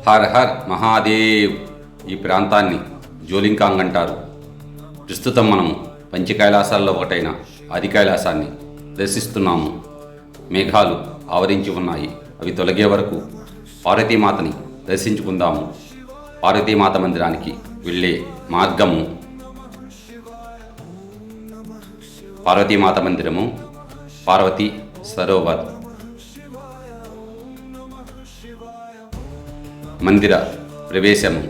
Her హర్ మహాదేవ్. ఈ ప్రాంతాన్ని జోలింకాంగ్ అంటారు. ప్రస్తుతం మనము పంచకైలాసాల్లో ఒకటైన ఆది కైలాసాన్ని దర్శిస్తున్నాము. మేఘాలు ఆవరించి ఉన్నాయి. అవి తొలగే వరకు పార్వతీమాతని దర్శించుకుందాము. పార్వతీమాత మందిరానికి వెళ్ళే మార్గము పార్వతీమాత మందిరము, పార్వతీ సరోవర్. మందిర ప్రవేశము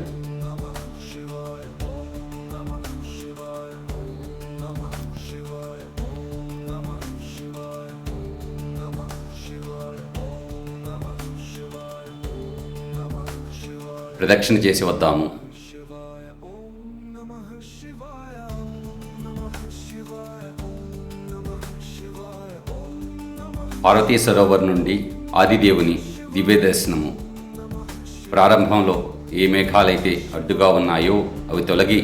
ప్రదక్షిణ చేసి వద్దాము. పార్వతీ సరోవర్ నుండి ఆదిదేవుని దివ్య దర్శనము. ప్రారంభంలో ఏ మేఘాలైతే అడ్డుగా ఉన్నాయో అవి తొలగి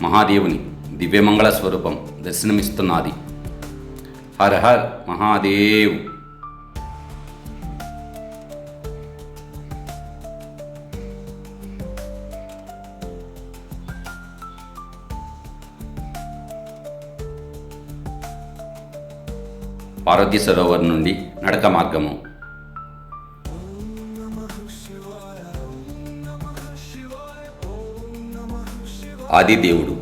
మహాదేవుని దివ్యమంగళ స్వరూపం దర్శనమిస్తున్నది. హర హర్ మహాదేవ్. పార్వతీ సరోవర్ నుండి నడక మార్గము. ఆదిదేవుడు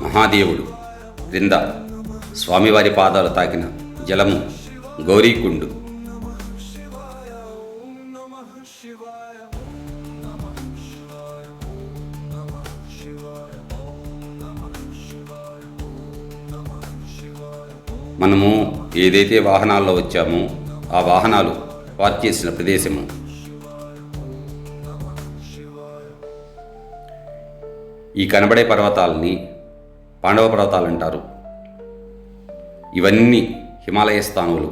మహాదేవుడు క్రింద స్వామివారి పాదాలు తాకిన జలము గౌరీకుండు. మనము ఏదైతే వాహనాల్లో వచ్చామో ఆ వాహనాలు పార్క్ చేసిన ప్రదేశము. ఈ కనబడే పర్వతాలని పాండవ పర్వతాలు అంటారు. ఇవన్నీ హిమాలయ స్థానువులు.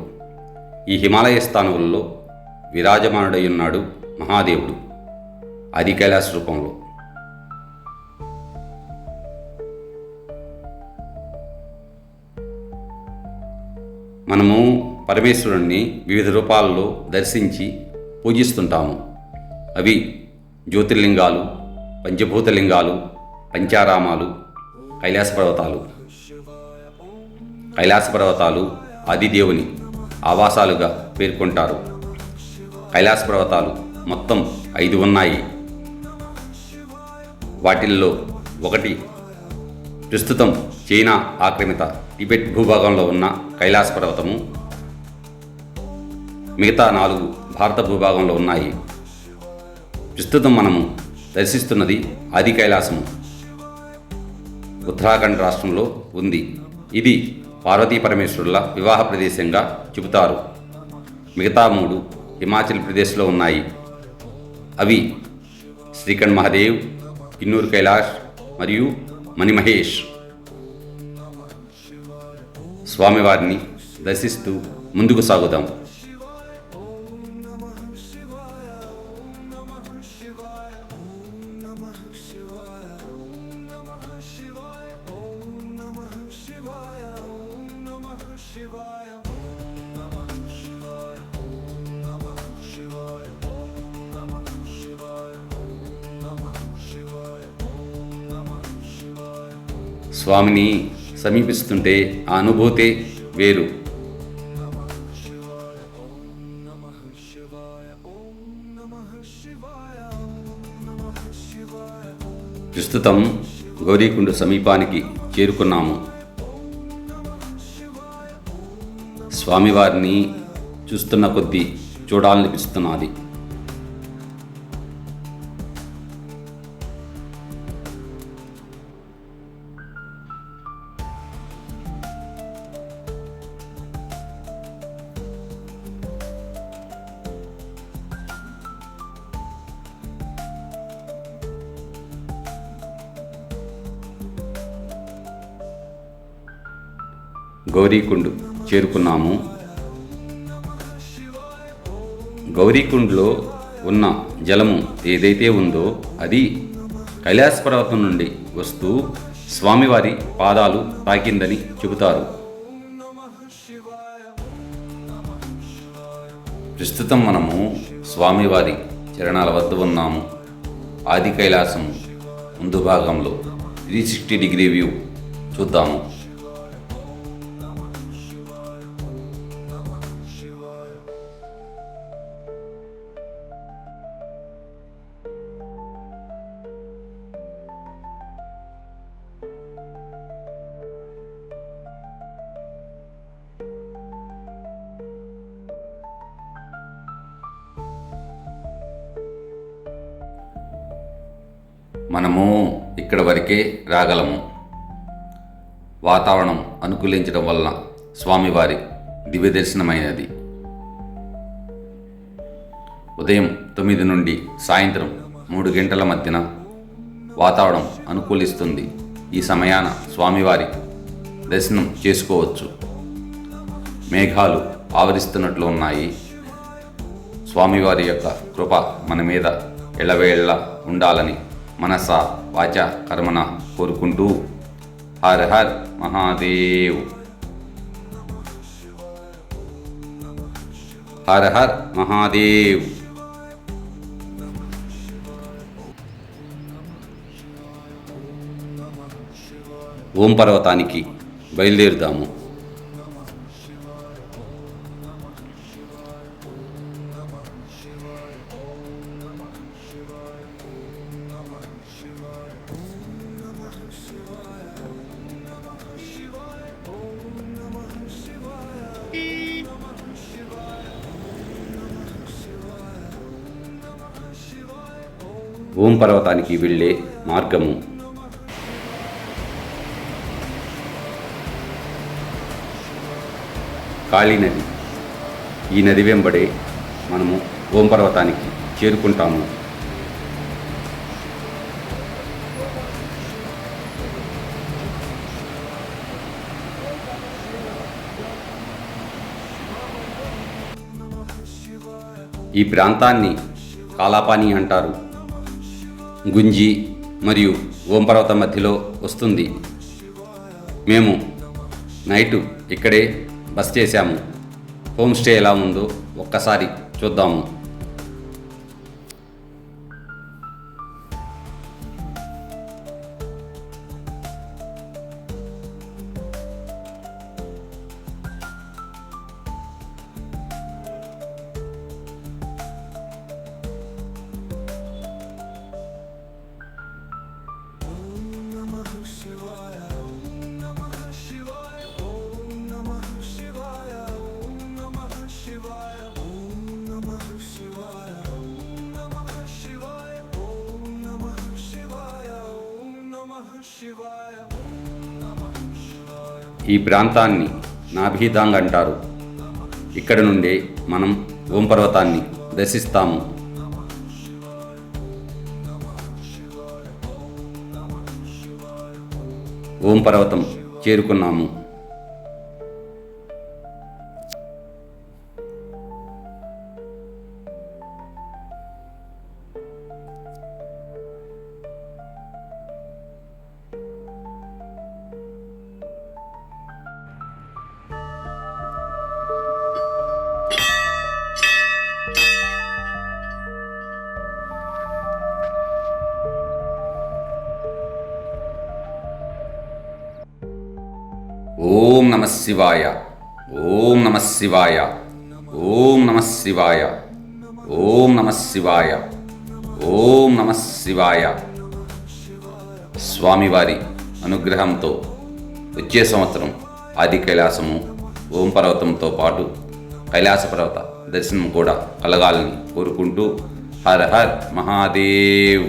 ఈ హిమాలయ స్థానువుల్లో విరాజమానుడై ఉన్నాడు మహాదేవుడు ఆది కైలాస రూపంలో. మనము పరమేశ్వరుణ్ణి వివిధ రూపాలలో దర్శించి పూజిస్తుంటాము. అవి జ్యోతిర్లింగాలు, పంచభూతలింగాలు, పంచారామాలు, కైలాస పర్వతాలు. కైలాస పర్వతాలు ఆదిదేవుని ఆవాసాలుగా పేర్కొంటారు. కైలాస పర్వతాలు మొత్తం 5 ఉన్నాయి. వాటిల్లో ఒకటి ప్రస్తుతం చైనా ఆక్రమిత టిబెట్ భూభాగంలో ఉన్న కైలాస పర్వతము. మిగతా 4 భారత భూభాగంలో ఉన్నాయి. ప్రస్తుతం మనము దర్శిస్తున్నది ఆది కైలాసము. ఉత్తరాఖండ్ రాష్ట్రంలో ఉంది. ఇది పార్వతీ పరమేశ్వరుల వివాహ ప్రదేశంగా చెబుతారు. మిగతా 3 హిమాచల్ ప్రదేశ్లో ఉన్నాయి. అవి శ్రీఖండ్ మహాదేవ్, కిన్నూర్ కైలాష్ మరియు మణిమహేష్. స్వామివారిని దర్శిస్తూ ముందుకు సాగుదాం. స్వామిని సమీపిస్తుంటే ఆ అనుభూతే వేరు. ప్రస్తుతం గౌరీకుండ సమీపానికి చేరుకున్నాము. స్వామివారిని చూస్తున్న కొద్దీ చూడాలనిపిస్తున్నది. గౌరీకుండ్ చేరుకున్నాము. గౌరీకుండ్లో ఉన్న జలము ఏదైతే ఉందో అది కైలాస పర్వతం నుండి వస్తూ స్వామివారి పాదాలు తాకిందని చెబుతారు. ప్రస్తుతం మనము స్వామివారి చరణాల వద్ద ఉన్నాము. ఆది కైలాసం ముందు భాగంలో 360 డిగ్రీ వ్యూ చూద్దాము. మనము ఇక్కడ వరకే రాగలము. వాతావరణం అనుకూలించడం వలన స్వామివారి దివ్య దర్శనమైనది. ఉదయం 9 నుండి సాయంత్రం 3 గంటల మధ్యన వాతావరణం అనుకూలిస్తుంది. ఈ సమయాన స్వామివారి దర్శనం చేసుకోవచ్చు. మేఘాలు ఆవరిస్తున్నట్లు ఉన్నాయి. స్వామివారి యొక్క కృప మన మీద ఎల్లవేళ ఉండాలని మనస వాచ కర్మన కోరుకుంటూ హర్ హర్ మహాదేవ్, హర్ హర్ మహాదేవ్. ఓం పర్వతానికి బయలుదేరుదాము. ఓం పర్వతానికి వెళ్ళే మార్గము. కాళీ నది. ఈ నది వెంబడే మనము ఓం పర్వతానికి చేరుకుంటాము. ఈ ప్రాంతాన్ని కాలాపాని అంటారు. గుంజి మరియు ఓం పర్వతం మధ్యలో వస్తుంది. మేము నైటు ఇక్కడే బస చేశాము. హోమ్ స్టే ఎలా ఉందో ఒక్కసారి చూద్దాము. ఈ ప్రాంతాన్ని నాభిదాంగ్ అంటారు. ఇక్కడ నుండే మనం ఓం పర్వతాన్ని దర్శిస్తాము. ఓం పర్వతం చేరుకున్నాము. ఓం నమః శివాయ, ఓం నమః శివాయ, ఓం నమః శివాయ, ఓం నమః శివాయ, ఓం నమః శివాయ. స్వామివారి అనుగ్రహంతో వచ్చే సంవత్సరం ఆది కైలాసము ఓం పర్వతంతో పాటు కైలాస పర్వత దర్శనం కూడా కలగాలని కోరుకుంటూ హర్ హర్ మహాదేవ్.